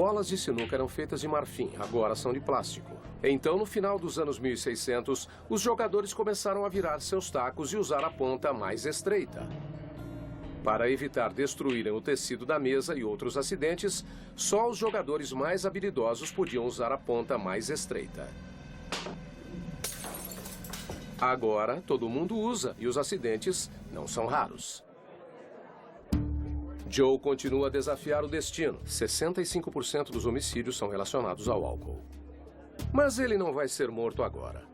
bolas de sinuca eram feitas de marfim, agora são de plástico. Então, no final dos anos 1600, os jogadores começaram a virar seus tacos e usar a ponta mais estreita. Para evitar destruírem o tecido da mesa e outros acidentes, só os jogadores mais habilidosos podiam usar a ponta mais estreita. Agora, todo mundo usa e os acidentes não são raros. Joe continua a desafiar o destino. 65% dos homicídios são relacionados ao álcool. Mas ele não vai ser morto agora.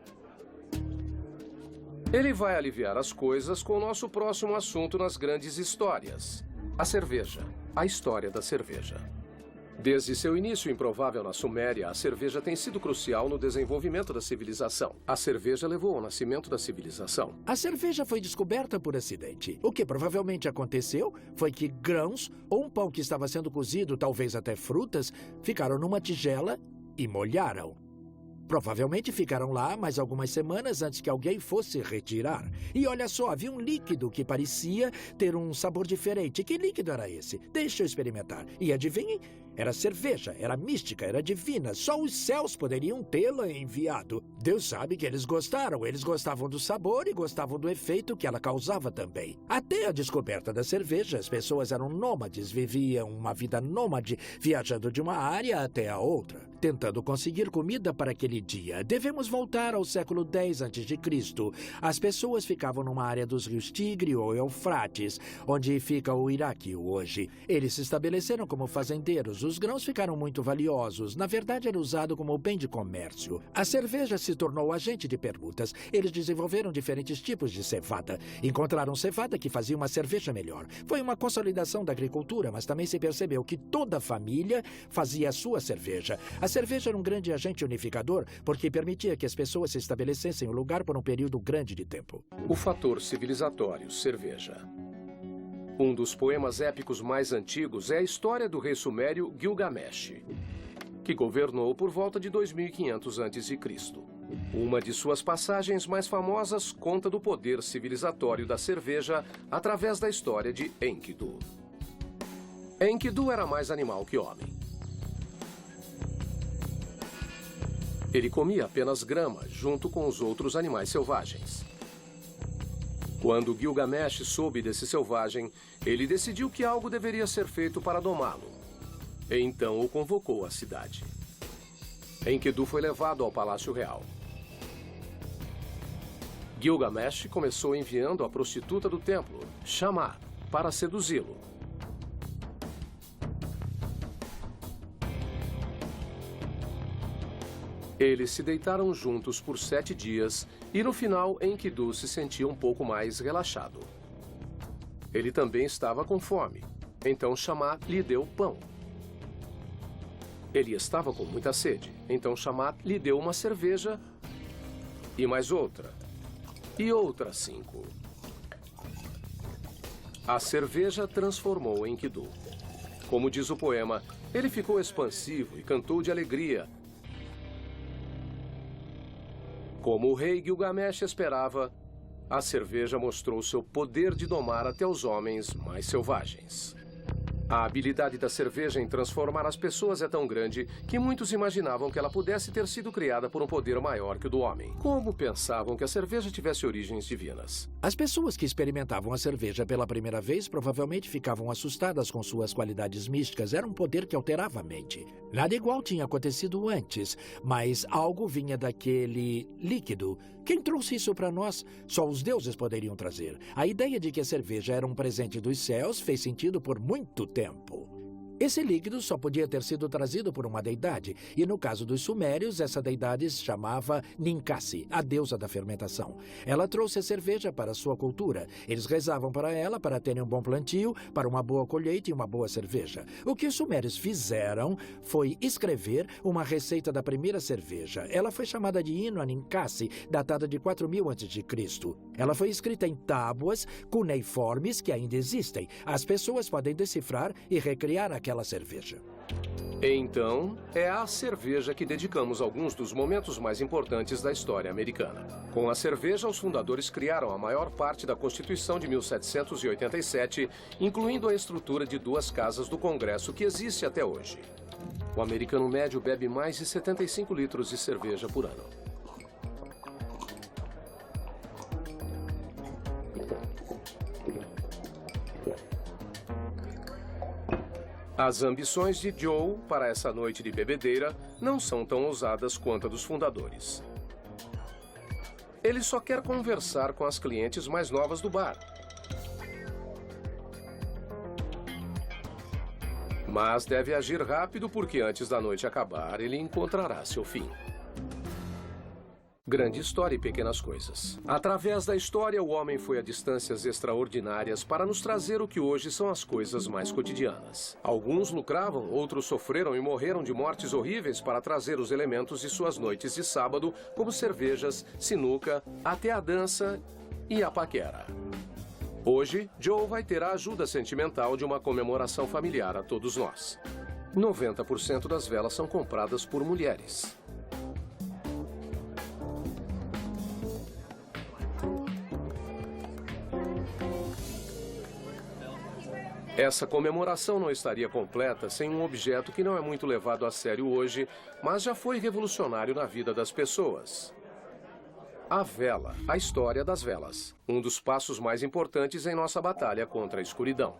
Ele vai aliviar as coisas com o nosso próximo assunto nas grandes histórias. A cerveja. A história da cerveja. Desde seu início improvável na Suméria, a cerveja tem sido crucial no desenvolvimento da civilização. A cerveja levou ao nascimento da civilização. A cerveja foi descoberta por acidente. O que provavelmente aconteceu foi que grãos ou um pão que estava sendo cozido, talvez até frutas, ficaram numa tigela e molharam. Provavelmente ficaram lá mais algumas semanas antes que alguém fosse retirar. E olha só, havia um líquido que parecia ter um sabor diferente. Que líquido era esse? Deixa eu experimentar. E adivinhem? Era cerveja, era mística, era divina. Só os céus poderiam tê-la enviado. Deus sabe que eles gostaram. Eles gostavam do sabor e gostavam do efeito que ela causava também. Até a descoberta da cerveja, as pessoas eram nômades, viviam uma vida nômade, viajando de uma área até a outra, tentando conseguir comida para aquele dia. Devemos voltar ao século X a.C. As pessoas ficavam numa área dos rios Tigre ou Eufrates, onde fica o Iraque hoje. Eles se estabeleceram como fazendeiros. Os grãos ficaram muito valiosos. Na verdade, era usado como bem de comércio. A cerveja se tornou agente de permutas. Eles desenvolveram diferentes tipos de cevada. Encontraram cevada que fazia uma cerveja melhor. Foi uma consolidação da agricultura, mas também se percebeu que toda a família fazia a sua cerveja. A cerveja era um grande agente unificador porque permitia que as pessoas se estabelecessem em um lugar por um período grande de tempo. O fator civilizatório, cerveja. Um dos poemas épicos mais antigos é a história do rei sumério Gilgamesh, que governou por volta de 2500 a.C. Uma de suas passagens mais famosas conta do poder civilizatório da cerveja através da história de Enkidu. Enkidu era mais animal que homem. Ele comia apenas grama, junto com os outros animais selvagens. Quando Gilgamesh soube desse selvagem, ele decidiu que algo deveria ser feito para domá-lo. Então o convocou à cidade. Enkidu foi levado ao Palácio Real. Gilgamesh começou enviando a prostituta do templo, Shammah, para seduzi-lo. Eles se deitaram juntos por 7 dias e, no final, Enkidu se sentia um pouco mais relaxado. Ele também estava com fome, então Shammah lhe deu pão. Ele estava com muita sede, então Shammah lhe deu uma cerveja e mais outra, e outra 5. A cerveja transformou Enkidu. Como diz o poema, ele ficou expansivo e cantou de alegria. Como o rei Gilgamesh esperava, a cerveja mostrou seu poder de domar até os homens mais selvagens. A habilidade da cerveja em transformar as pessoas é tão grande que muitos imaginavam que ela pudesse ter sido criada por um poder maior que o do homem. Como pensavam que a cerveja tivesse origens divinas? As pessoas que experimentavam a cerveja pela primeira vez provavelmente ficavam assustadas com suas qualidades místicas. Era um poder que alterava a mente. Nada igual tinha acontecido antes, mas algo vinha daquele líquido. Quem trouxe isso para nós? Só os deuses poderiam trazer. A ideia de que a cerveja era um presente dos céus fez sentido por muito tempo. Esse líquido só podia ter sido trazido por uma deidade, e no caso dos sumérios, essa deidade se chamava Ninkasi, a deusa da fermentação. Ela trouxe a cerveja para a sua cultura. Eles rezavam para ela para terem um bom plantio, para uma boa colheita e uma boa cerveja. O que os sumérios fizeram foi escrever uma receita da primeira cerveja. Ela foi chamada de Hino a Ninkasi, datada de 4000 a.C. Ela foi escrita em tábuas cuneiformes que ainda existem. As pessoas podem decifrar e recriar aquela aquela cerveja. Então, é à cerveja que dedicamos alguns dos momentos mais importantes da história americana. Com a cerveja, os fundadores criaram a maior parte da Constituição de 1787, incluindo a estrutura de 2 casas do Congresso que existe até hoje. O americano médio bebe mais de 75 litros de cerveja por ano. As ambições de Joe para essa noite de bebedeira não são tão ousadas quanto a dos fundadores. Ele só quer conversar com as clientes mais novas do bar. Mas deve agir rápido porque antes da noite acabar, ele encontrará seu fim. Grande história e pequenas coisas. Através da história, o homem foi a distâncias extraordinárias para nos trazer o que hoje são as coisas mais cotidianas. Alguns lucravam, outros sofreram e morreram de mortes horríveis para trazer os elementos de suas noites de sábado, como cervejas, sinuca, até a dança e a paquera. Hoje, Joe vai ter a ajuda sentimental de uma comemoração familiar a todos nós. 90% das velas são compradas por mulheres. Essa comemoração não estaria completa sem um objeto que não é muito levado a sério hoje, mas já foi revolucionário na vida das pessoas. A vela, a história das velas. Um dos passos mais importantes em nossa batalha contra a escuridão.